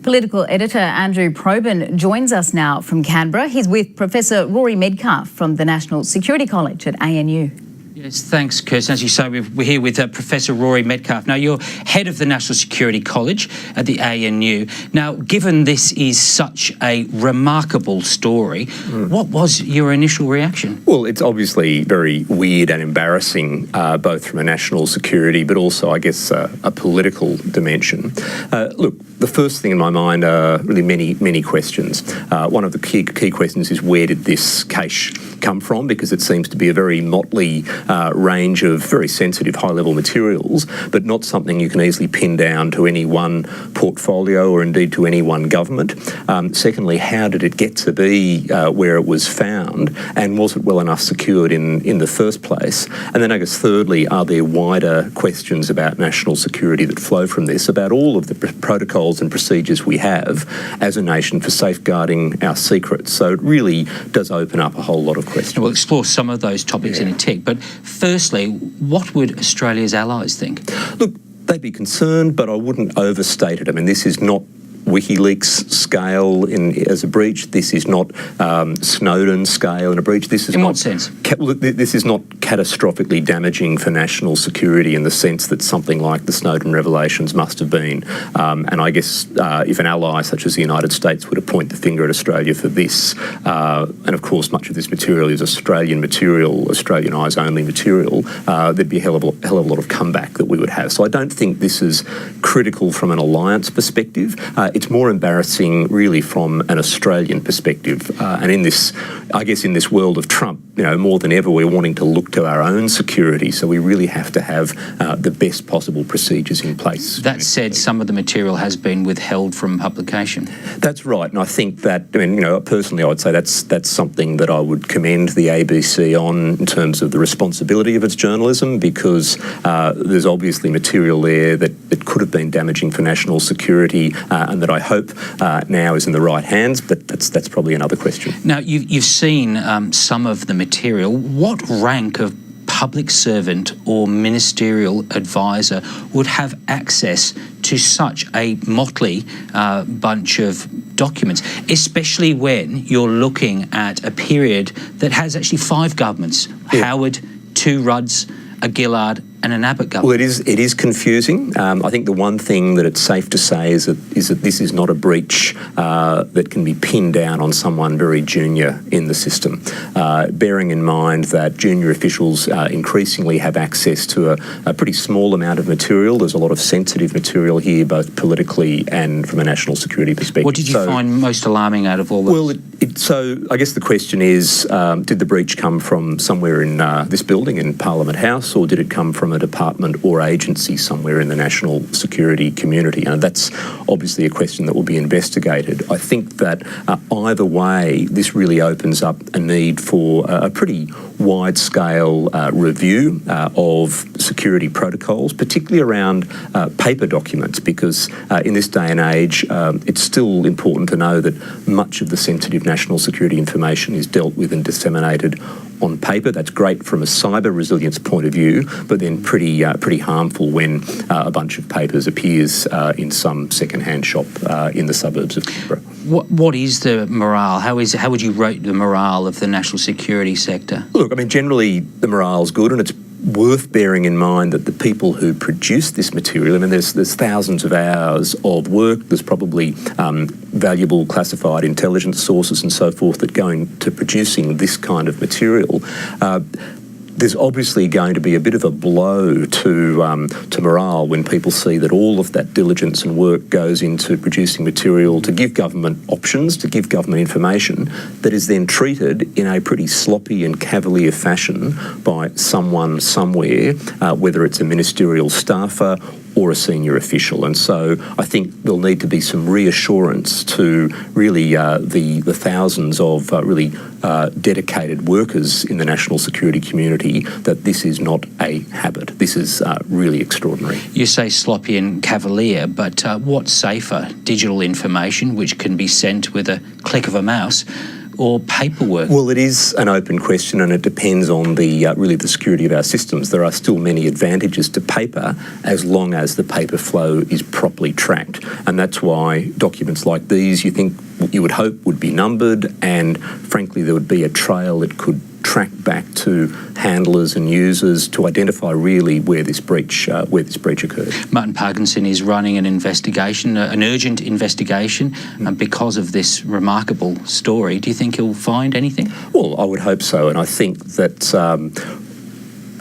Political editor Andrew Probyn joins us now from Canberra. He's with Professor Rory Medcalf from the National Security College at ANU. Yes, thanks, Kirsten. As you say, we're here with Professor Rory Medcalf. Now, you're head of the National Security College at the ANU. Now, given this is such a remarkable story, what was your initial reaction? Well, it's obviously very weird and embarrassing, both from a national security but also, I guess, a political dimension. Look, the first thing in my mind are really many questions. One of the key questions is, where did this case come from? Because it seems to be a very motley range of very sensitive high-level materials, but not something you can easily pin down to any one portfolio or indeed to any one government. Secondly, how did it get to be where it was found, and was it well enough secured in the first place? And then I guess thirdly, are there wider questions about national security that flow from this, about all of the protocols and procedures we have as a nation for safeguarding our secrets? So it really does open up a whole lot of questions. We'll explore some of those topics in a tick, but firstly, what would Australia's allies think? Look, they'd be concerned, but I wouldn't overstate it. I mean, this is not WikiLeaks scale as a breach. This is not Snowden scale in a breach. This is in not, what sense? This is not catastrophically damaging for national security in the sense that something like the Snowden revelations must have been. And I guess if an ally such as the United States were to point the finger at Australia for this, and of course much of this material is Australian material, Australian eyes only material, there'd be a hell of a lot of comeback that we would have. So I don't think this is critical from an alliance perspective. It's more embarrassing really from an Australian perspective. And in this, I guess in this world of Trump, more than ever, we're wanting to look to our own security. So we really have to have the best possible procedures in place. That said, some of the material has been withheld from publication. That's right. And I think that, personally, I would say that's something that I would commend the ABC on in terms of the responsibility of its journalism, because there's obviously material there that could have been damaging for national security, and that I hope now is in the right hands, but that's probably another question. Now, you've seen some of the material. What rank of public servant or ministerial advisor would have access to such a motley bunch of documents, especially when you're looking at a period that has actually 5 governments, Howard, 2 Rudds, a Gillard and an Abbott government? Well, it is confusing. I think the one thing that it's safe to say is that this is not a breach that can be pinned down on someone very junior in the system. Bearing in mind that junior officials increasingly have access to a pretty small amount of material. There's a lot of sensitive material here, both politically and from a national security perspective. What did you find most alarming out of all this? Well, so I guess the question is, did the breach come from somewhere in this building in Parliament House, or did it come from a department or agency somewhere in the national security community? And that's obviously a question that will be investigated. I think that either way, this really opens up a need for a pretty wide-scale review of security protocols, particularly around paper documents, because in this day and age, it's still important to know that much of the sensitive national security information is dealt with and disseminated on paper. That's great from a cyber resilience point of view, but then pretty harmful when a bunch of papers appears in some second-hand shop in the suburbs of Canberra. What is the morale? How would you rate the morale of the national security sector? Look, I mean, generally the morale's good, and it's worth bearing in mind that the people who produce this material, I mean, there's thousands of hours of work, there's probably valuable classified intelligence sources and so forth that go into producing this kind of material. There's obviously going to be a bit of a blow to morale when people see that all of that diligence and work goes into producing material to give government options, to give government information that is then treated in a pretty sloppy and cavalier fashion by someone somewhere, whether it's a ministerial staffer or a senior official. And so I think there'll need to be some reassurance to really the thousands of really dedicated workers in the national security community that this is not a habit. This is really extraordinary. You say sloppy and cavalier, but what's safer? Digital information, which can be sent with a click of a mouse, or paperwork? Well, it is an open question, and it depends on the really the security of our systems. There are still many advantages to paper as long as the paper flow is properly tracked, and that's why documents like these, you would hope, would be numbered, and frankly, there would be a trail that could track back to handlers and users to identify really where this breach occurred. Martin Parkinson is running an investigation, an urgent investigation, because of this remarkable story. Do you think he'll find anything? Well, I would hope so, and I think that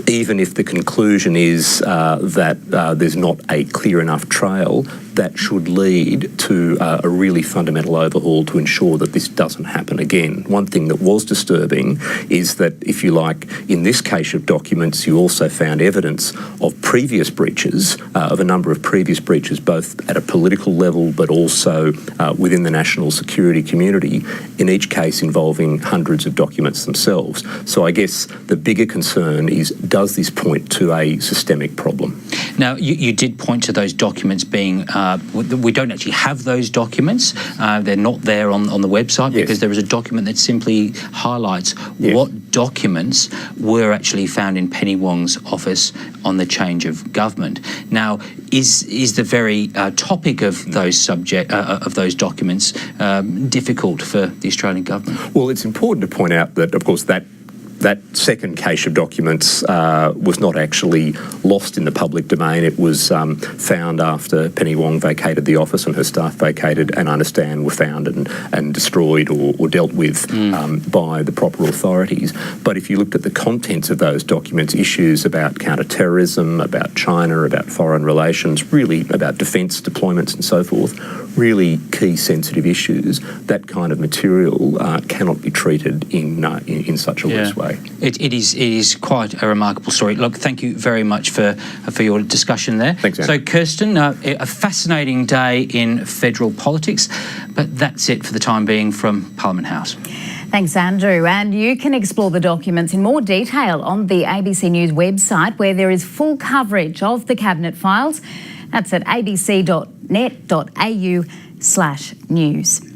even if the conclusion is that there's not a clear enough trail, that should lead to a really fundamental overhaul to ensure that this doesn't happen again. One thing that was disturbing is that, if you like, in this cache of documents, you also found evidence of previous breaches, of a number of previous breaches, both at a political level but also within the national security community, in each case involving hundreds of documents themselves. So I guess the bigger concern is, does this point to a systemic problem? Now, you did point to those documents being, we don't actually have those documents. They're not there on the website, yes, because there is a document that simply highlights what documents were actually found in Penny Wong's office on the change of government. Now, is the very topic of those those documents difficult for the Australian government? Well, it's important to point out that, of course, that second cache of documents was not actually lost in the public domain. It was found after Penny Wong vacated the office and her staff vacated, and I understand were found and destroyed or dealt with by the proper authorities. But if you looked at the contents of those documents, issues about counter-terrorism, about China, about foreign relations, really about defence deployments and so forth, really key sensitive issues, that kind of material cannot be treated in such a loose way. It is quite a remarkable story. Look, thank you very much for your discussion there. Thanks, so, Kirsten, a fascinating day in federal politics, but that's it for the time being from Parliament House. Thanks, Andrew. And you can explore the documents in more detail on the ABC News website, where there is full coverage of the Cabinet files. That's at abc.net.au/news.